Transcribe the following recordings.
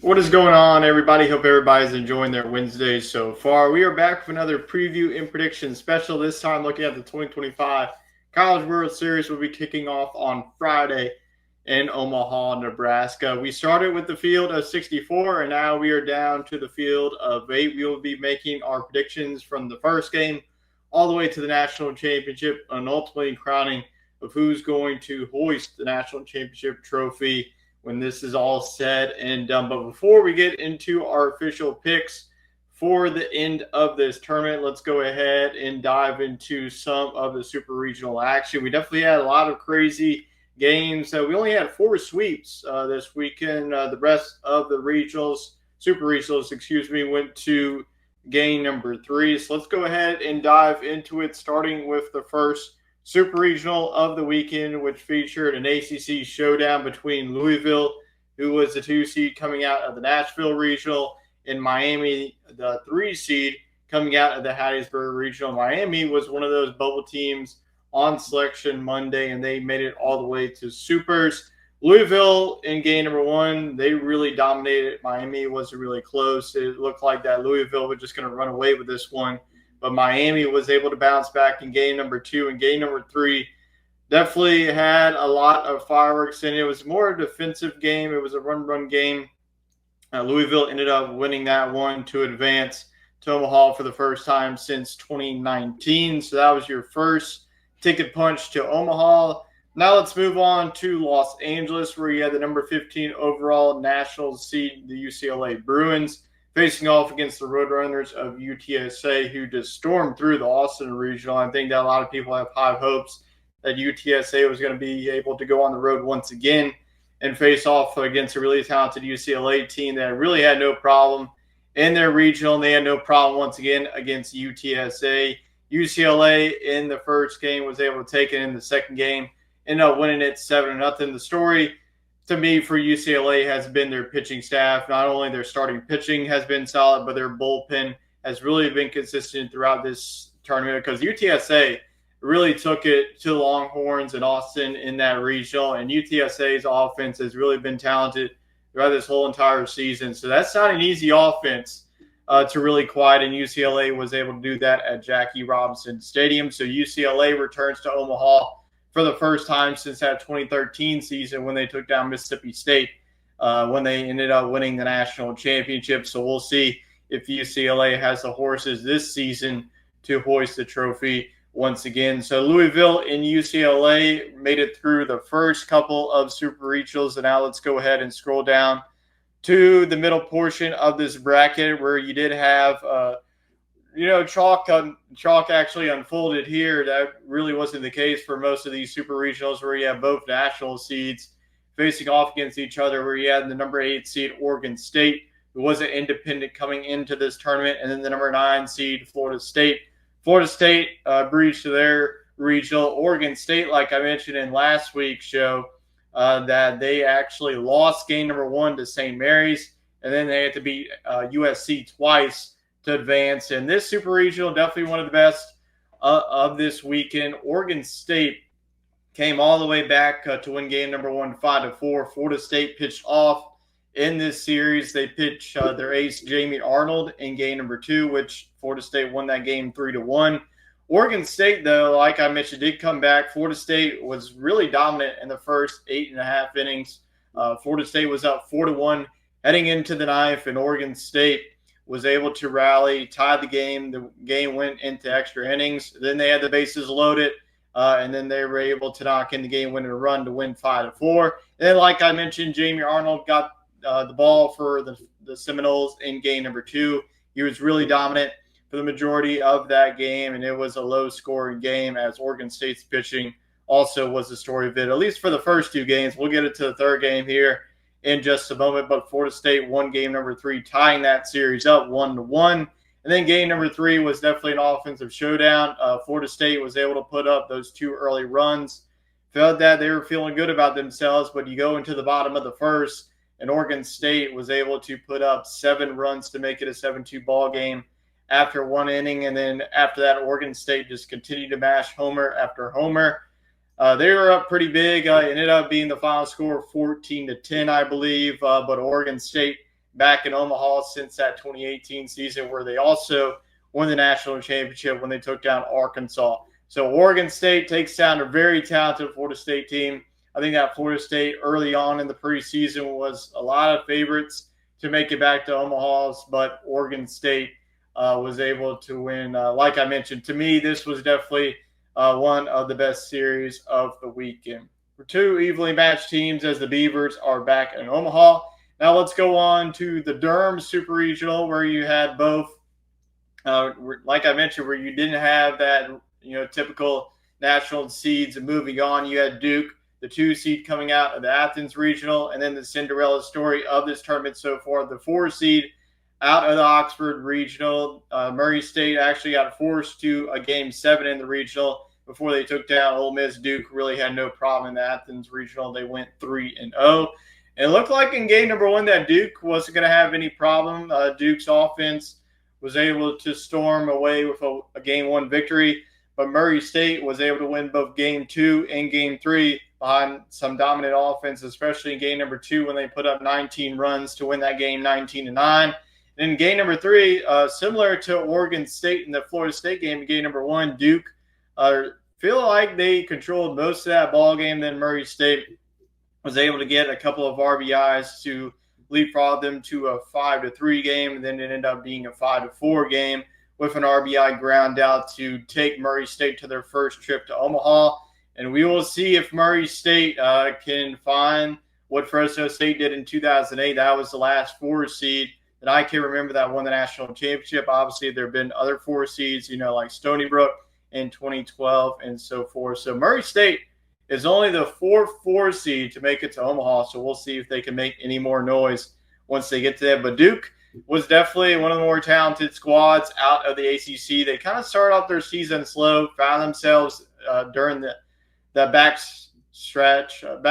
What is going on, everybody? Hope everybody's enjoying their Wednesday so far. We are back with another preview and prediction special. This time, looking at the 2025 College World Series, will be kicking off on Friday in Omaha, Nebraska. We started with the field of 64, and now we are down to the field of 8. We will be making our predictions from the first game all the way to the national championship, and ultimately crowning of who's going to hoist the national championship trophy when this is all said and done. But before we get into our official picks for the end of this tournament, let's go ahead and dive into some of the super regional action. We definitely had a lot of crazy games. We only had 4 sweeps this weekend. The rest of the regionals, super regionals, went to game number 3. So let's go ahead and dive into it, starting with the first Super Regional of the weekend, which featured an ACC showdown between Louisville, who was the 2 seed coming out of the Nashville Regional, and Miami, the 3 seed coming out of the Hattiesburg Regional. Miami was one of those bubble teams on Selection Monday, and they made it all the way to Supers. Louisville in game number 1, they really dominated. Miami wasn't really close. It looked like that Louisville was just going to run away with this one. But Miami was able to bounce back in game number 2. And game number 3 definitely had a lot of fireworks in it. It was more a defensive game. It was a run game. Louisville ended up winning that one to advance to Omaha for the first time since 2019. So that was your first ticket punch to Omaha. Now let's move on to Los Angeles, where you had the number 15 overall national seed, the UCLA Bruins, facing off against the Roadrunners of UTSA, who just stormed through the Austin Regional. I think that a lot of people have high hopes that UTSA was going to be able to go on the road once again and face off against a really talented UCLA team that really had no problem in their regional. And they had no problem once again against UTSA. UCLA in the first game was able to take it in the second game, ended up winning it 7-0. The story to me for UCLA has been their pitching staff. Not only their starting pitching has been solid, but their bullpen has really been consistent throughout this tournament, because UTSA really took it to the Longhorns and Austin in that regional, and UTSA's offense has really been talented throughout this whole entire season. So that's not an easy offense to really quiet, and UCLA was able to do that at Jackie Robinson Stadium. So UCLA returns to Omaha for the first time since that 2013 season when they took down Mississippi State, when they ended up winning the national championship. So we'll see if UCLA has the horses this season to hoist the trophy once again. So Louisville and UCLA made it through the first couple of super regionals. And now let's go ahead and scroll down to the middle portion of this bracket, where you did have chalk actually unfolded here. That really wasn't the case for most of these super regionals, where you have both national seeds facing off against each other, where you had the number 8 seed Oregon State, who was an independent coming into this tournament, and then the number 9 seed Florida State. Florida State breached their regional. Oregon State, like I mentioned in last week's show, that they actually lost game number 1 to St. Mary's, and then they had to beat USC twice to advance. And this super regional, definitely one of the best of this weekend. Oregon State came all the way back to win game number 1 5-4. Florida State pitched off in this series. They pitched their ace Jamie Arnold in game number 2, which Florida State won that game 3-1. Oregon State, though, like I mentioned, did come back. Florida State was really dominant in the first 8.5 innings. Florida State was up 4-1 heading into the ninth, and Oregon State was able to rally, tie the game. The game went into extra innings. Then they had the bases loaded, and then they were able to knock in the game-winning run to win 5-4. And then, like I mentioned, Jamie Arnold got the ball for the Seminoles in game number 2. He was really dominant for the majority of that game, and it was a low-scoring game, as Oregon State's pitching also was the story of it, at least for the first 2 games. We'll get it to the third game here in just a moment, but Florida State won game number 3, tying that series up 1-1. And then game number 3 was definitely an offensive showdown. Florida State was able to put up those 2 early runs. Felt that they were feeling good about themselves, but you go into the bottom of the first, and Oregon State was able to put up 7 runs to make it a 7-2 ball game after 1 inning. And then after that, Oregon State just continued to mash homer after homer. They were up pretty big. Ended up being the final score 14-10, I believe. But Oregon State back in Omaha since that 2018 season, where they also won the national championship when they took down Arkansas. So Oregon State takes down a very talented Florida State team. I think that Florida State early on in the preseason was a lot of favorites to make it back to Omaha's, but Oregon State was able to win. Like I mentioned, to me, this was definitely one of the best series of the weekend. For two evenly matched teams, as the Beavers are back in Omaha. Now let's go on to the Durham Super Regional, where you had both, like I mentioned, where you didn't have that typical national seeds moving on. You had Duke, the 2 seed, coming out of the Athens Regional, and then the Cinderella story of this tournament so far, the 4 seed out of the Oxford Regional. Murray State actually got forced to a Game 7 in the Regional before they took down Ole Miss. Duke really had no problem in the Athens Regional. They went 3-0. And it looked like in game number 1 that Duke wasn't going to have any problem. Duke's offense was able to storm away with a Game 1 victory, but Murray State was able to win both Game 2 and Game 3 behind some dominant offense, especially in game number 2 when they put up 19 runs to win that game 19-9. And in game number 3, similar to Oregon State in the Florida State game, in game number 1, Duke feel like they controlled most of that ball game. Then Murray State was able to get a couple of RBIs to leapfrog them to a 5-3 game, and then it ended up being a 5-4 game with an RBI ground out to take Murray State to their first trip to Omaha. And we will see if Murray State can find what Fresno State did in 2008. That was the last 4 seed that I can remember that won the national championship. Obviously, there have been other 4 seeds, like Stony Brook in 2012 and so forth. So Murray State is only the 4th seed to make it to Omaha. So we'll see if they can make any more noise once they get to that. But Duke was definitely one of the more talented squads out of the ACC. They kind of started off their season slow, found themselves during the backstretch of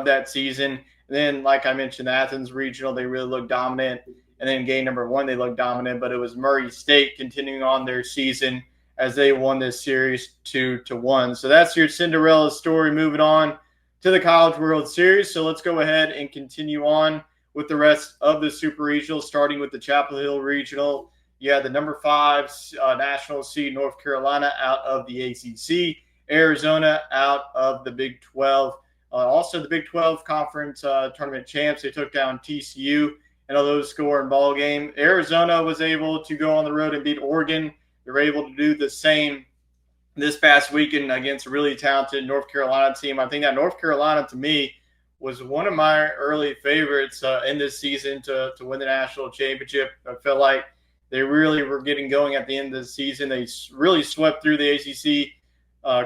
that season. And then, like I mentioned, Athens Regional, they really looked dominant. And then game number 1, they looked dominant. But it was Murray State continuing on their season as they won this series 2-1. So that's your Cinderella story. Moving on to the College World Series. So let's go ahead and continue on with the rest of the Super Regional, starting with the Chapel Hill Regional. You had the number 5 national seed North Carolina out of the ACC. Arizona out of the Big 12. Also, the Big 12 Conference Tournament champs, they took down TCU in a low-scoring ball game. Arizona was able to go on the road and beat Oregon. They were able to do the same this past weekend against a really talented North Carolina team. I think that North Carolina, to me, was one of my early favorites in this season to win the national championship. I felt like they really were getting going at the end of the season. They really swept through the ACC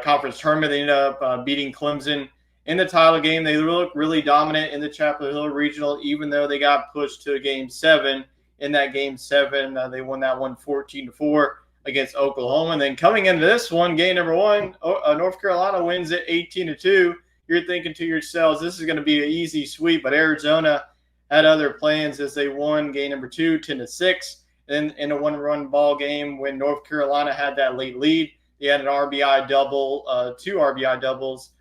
conference tournament. They ended up beating Clemson in the title game. They looked really dominant in the Chapel Hill Regional, even though they got pushed to Game 7. In that Game 7, they won that one 14-4 against Oklahoma. And then coming into this one, game number 1, North Carolina wins it 18-2. You're thinking to yourselves, this is going to be an easy sweep, but Arizona had other plans as they won game number 2, 10-6. Then in a 1-run ball game when North Carolina had that late lead, they had an RBI double, 2 RBI doubles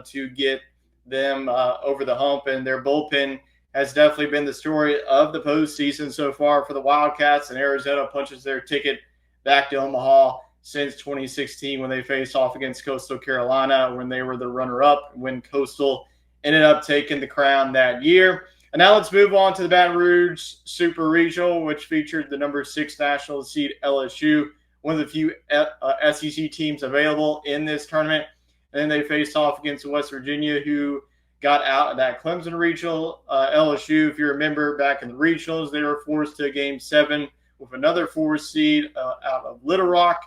to get them over the hump. And their bullpen has definitely been the story of the postseason so far for the Wildcats, and Arizona punches their ticket back to Omaha since 2016 when they faced off against Coastal Carolina when they were the runner-up, when Coastal ended up taking the crown that year. And now let's move on to the Baton Rouge Super Regional, which featured the number 6 national seed LSU, one of the few SEC teams available in this tournament. And then they faced off against West Virginia, who got out of that Clemson Regional. LSU, if you remember back in the regionals, they were forced to Game 7 with another 4 seed out of Little Rock.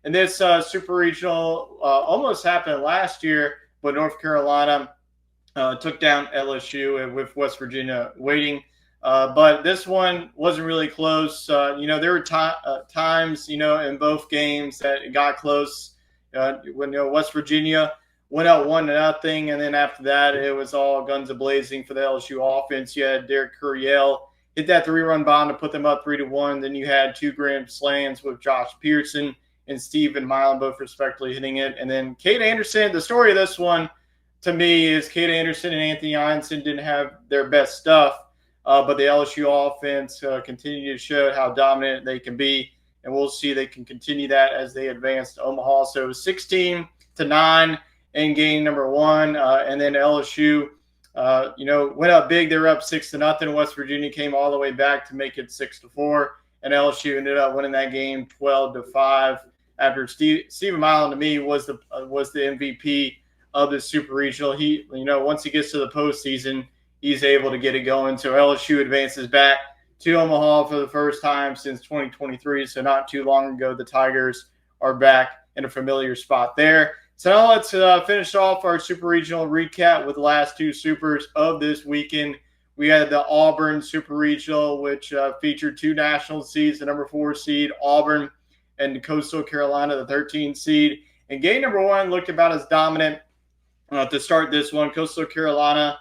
And this Super Regional almost happened last year, but North Carolina took down LSU with West Virginia waiting. But this one wasn't really close. There were times, in both games that it got close. When West Virginia went out 1-0, and then after that, it was all guns a-blazing for the LSU offense. You had Derek Couriel hit that 3-run bomb to put them up 3-1. Then you had 2 grand slams with Josh Pearson and Stephen Milan, both respectively hitting it. And then Cade Anderson, the story of this one to me is Cade Anderson and Anthony Ianson didn't have their best stuff. but the LSU offense continue to show how dominant they can be, and we'll see they can continue that as they advance to Omaha. So 16-9 in game number one, and then LSU, went up big. They were up 6-0. West Virginia came all the way back to make it 6-4, and LSU ended up winning that game 12-5. After Stephen Milan, to me, was the MVP of the Super Regional. He, once he gets to the postseason, he's able to get it going. So LSU advances back to Omaha for the first time since 2023. So not too long ago, the Tigers are back in a familiar spot there. So now let's finish off our Super Regional recap with the last two Supers of this weekend. We had the Auburn Super Regional, which featured two national seeds, the number 4 seed Auburn and Coastal Carolina, the 13 seed. And game number one looked about as dominant to start this one. Coastal Carolina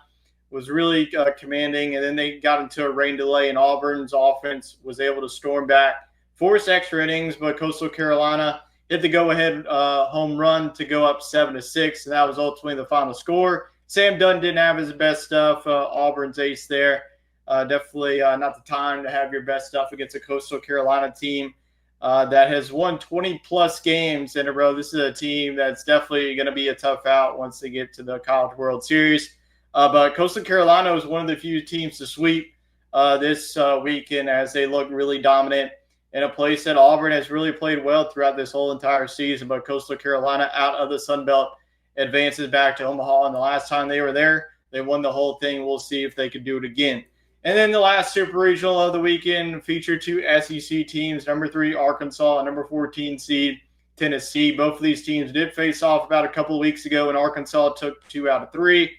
was really commanding, and then they got into a rain delay, and Auburn's offense was able to storm back, force extra innings, but Coastal Carolina hit the go-ahead home run to go up 7-6, and that was ultimately the final score. Sam Dunn didn't have his best stuff. Auburn's ace there. Definitely not the time to have your best stuff against a Coastal Carolina team that has won 20-plus games in a row. This is a team that's definitely going to be a tough out once they get to the College World Series. But Coastal Carolina was one of the few teams to sweep this weekend as they look really dominant in a place that Auburn has really played well throughout this whole entire season. But Coastal Carolina, out of the Sun Belt, advances back to Omaha. And the last time they were there, they won the whole thing. We'll see if they can do it again. And then the last Super Regional of the weekend featured two SEC teams, number 3 Arkansas and number 14 seed Tennessee. Both of these teams did face off about a couple of weeks ago, and Arkansas took 2 out of 3.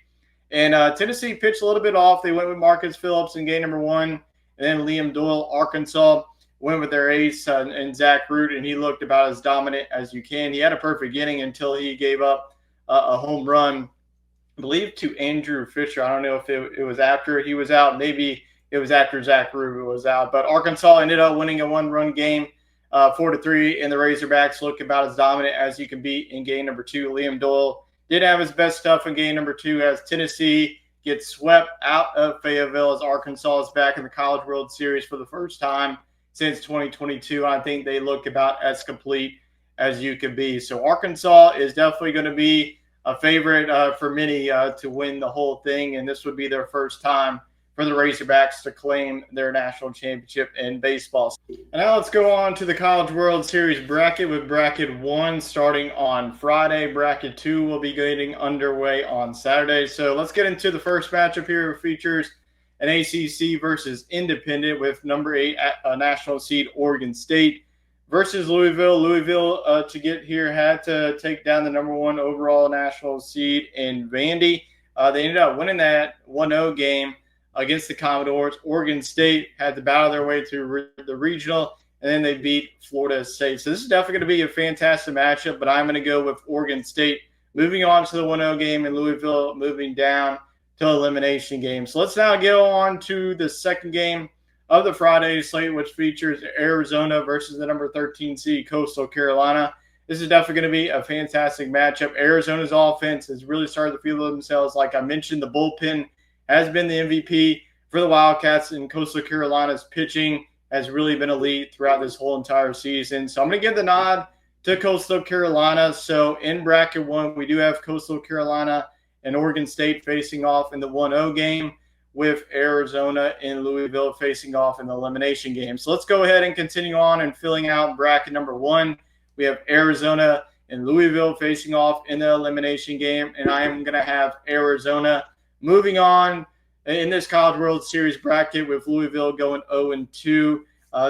And Tennessee pitched a little bit off. They went with Marcus Phillips in game number 1, and then Liam Doyle. Arkansas went with their ace and Zach Root, and he looked about as dominant as you can. He had a perfect inning until he gave up a home run, I believe, to Andrew Fisher. I don't know if it was after he was out. Maybe it was after Zach Root was out. But Arkansas ended up winning a 1-run game, 4-3, and the Razorbacks look about as dominant as you can be in game number 2. Liam Doyle did have his best stuff in game number 2 as Tennessee gets swept out of Fayetteville as Arkansas is back in the College World Series for the first time since 2022. I think they look about as complete as you can be. So Arkansas is definitely going to be a favorite for many to win the whole thing, and this would be their first time for the Razorbacks to claim their national championship in baseball. And now let's go on to the College World Series bracket with bracket 1 starting on Friday. Bracket 2 will be getting underway on Saturday. So let's get into the first matchup here. It features an ACC versus Independent with number 8 national seed Oregon State versus Louisville. Louisville, to get here, had to take down the number 1 overall national seed in Vandy. They ended up winning that 1-0 game against the Commodores. Oregon State had to battle their way through the regional, and then they beat Florida State. So this is definitely going to be a fantastic matchup, but I'm going to go with Oregon State moving on to the 1-0 game and Louisville moving down to elimination game. So let's now get on to the second game of the Friday slate, which features Arizona versus the number 13 seed Coastal Carolina. This is definitely going to be a fantastic matchup. Arizona's offense has really started to feel themselves. Like I mentioned, the bullpen has been the MVP for the Wildcats, and Coastal Carolina's pitching has really been elite throughout this whole entire season. So I'm going to give the nod to Coastal Carolina. So in bracket 1, we do have Coastal Carolina and Oregon State facing off in the 1-0 game, with Arizona and Louisville facing off in the elimination game. So let's go ahead and continue on and filling out bracket number 1. We have Arizona and Louisville facing off in the elimination game, and I am going to have Arizona moving on in this College World Series bracket with Louisville going 0-2.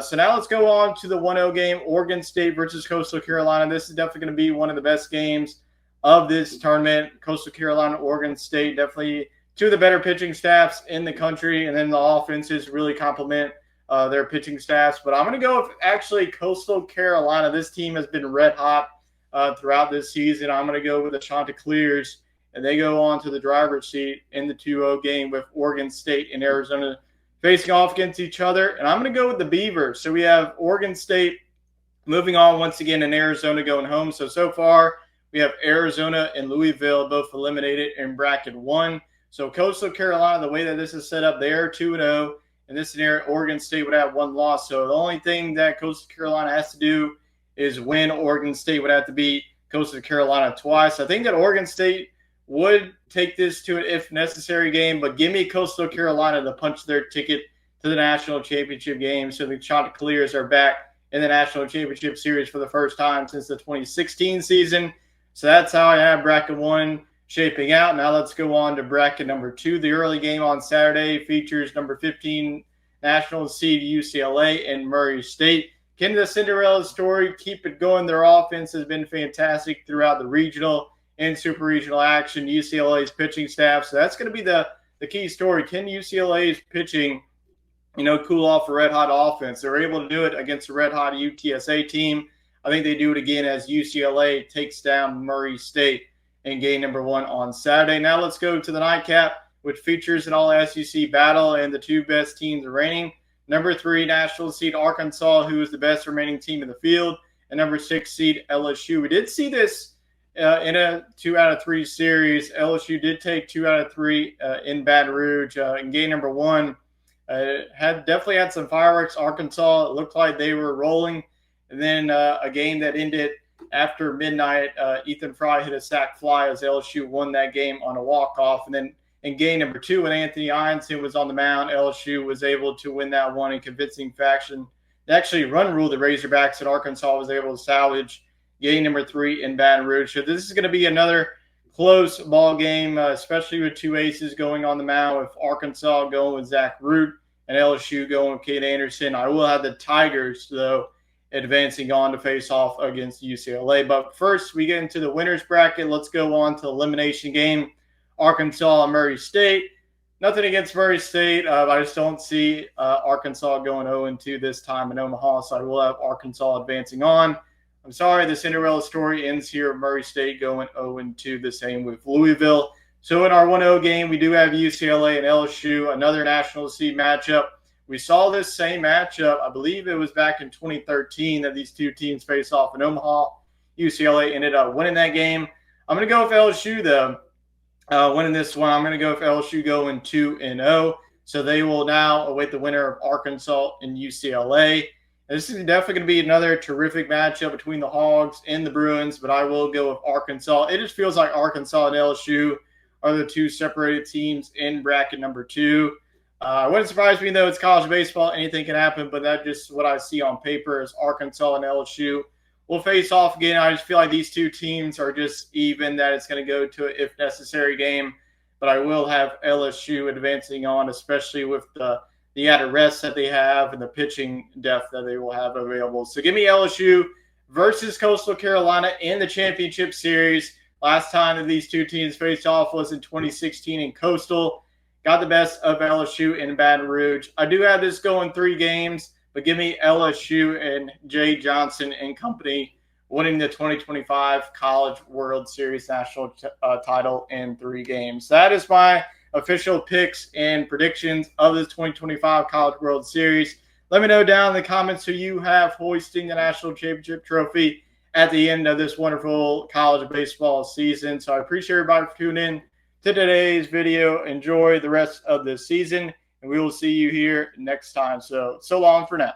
So now let's go on to the 1-0 game, Oregon State versus Coastal Carolina. This is definitely going to be one of the best games of this tournament. Coastal Carolina, Oregon State, definitely two of the better pitching staffs in the country, and then the offenses really complement their pitching staffs. But I'm going to go with actually Coastal Carolina. This team has been red hot throughout this season. I'm going to go with the Chanticleers, and they go on to the driver's seat in the 2-0 game with Oregon State and Arizona facing off against each other. And I'm going to go with the Beavers. So we have Oregon State moving on once again and Arizona going home. So far we have Arizona and Louisville both eliminated in bracket 1. So Coastal Carolina, the way that this is set up, they are 2-0, in this scenario, Oregon State would have one loss. So the only thing that Coastal Carolina has to do is win. Oregon State would have to beat Coastal Carolina twice. I think that Oregon State would take this to an if necessary game, but give me Coastal Carolina to punch their ticket to the national championship game. So the Chanticleers are back in the national championship series for the first time since the 2016 season. So that's how I have bracket 1 shaping out. Now let's go on to bracket number 2. The early game on Saturday features number 15 national seed UCLA and Murray State. Can the Cinderella story keep it going? Their offense has been fantastic throughout the regional and super regional action. UCLA's pitching staff. So that's going to be the key story. Can UCLA's pitching cool off a red-hot offense? They're able to do it against a red-hot UTSA team. I think they do it again as UCLA takes down Murray State in game number 1 on Saturday. Now let's go to the nightcap, which features an all-SEC battle and the two best teams reigning. Number 3 national seed Arkansas, who is the best remaining team in the field, and number 6 seed LSU. We did see this in a 2 out of 3 series. LSU did take 2 out of 3 in Baton Rouge. In game number 1, definitely had some fireworks. Arkansas, it looked like they were rolling. And then a game that ended after midnight, Ethan Fry hit a sac fly as LSU won that game on a walk-off. And then in game number 2, when Anthony Ianson was on the mound, LSU was able to win that one in convincing fashion. They actually run ruled the Razorbacks, and Arkansas was able to salvage game number 3 in Baton Rouge. So this is going to be another close ball game, especially with two aces going on the mound, with Arkansas going with Zach Root and LSU going with Cade Anderson. I will have the Tigers, though, advancing on to face off against UCLA. But first, we get into the winners bracket. Let's go on to the elimination game. Arkansas and Murray State. Nothing against Murray State. I just don't see Arkansas going 0-2 this time in Omaha, so I will have Arkansas advancing on. I'm sorry, the Cinderella story ends here. Murray State going 0-2, the same with Louisville. So in our 1-0 game, we do have UCLA and LSU, another national seed matchup. We saw this same matchup, I believe it was back in 2013 that these two teams faced off in Omaha. UCLA ended up winning that game. I'm going to go with LSU, though. Winning this one, I'm going to go with LSU going 2-0. So they will now await the winner of Arkansas and UCLA. And this is definitely going to be another terrific matchup between the Hogs and the Bruins, but I will go with Arkansas. It just feels like Arkansas and LSU are the two separated teams in bracket number 2. It wouldn't surprise me, though. It's college baseball. Anything can happen, but that's just what I see on paper is Arkansas and LSU will face off again. I just feel like these two teams are just even, that it's going to go to an if necessary game. But I will have LSU advancing on, especially with the added rest that they have and the pitching depth that they will have available. So give me LSU versus Coastal Carolina in the championship series. Last time that these two teams faced off was in 2016 in Coastal. Got the best of LSU in Baton Rouge. I do have this going 3 games, but give me LSU and Jay Johnson and company winning the 2025 College World Series national title in 3 games. That is my official picks and predictions of this 2025 College World Series. Let me know down in the comments who you have hoisting the national championship trophy at the end of this wonderful college baseball season. So I appreciate everybody for tuning in to today's video. Enjoy the rest of the season, and we will see you here next time. So long for now.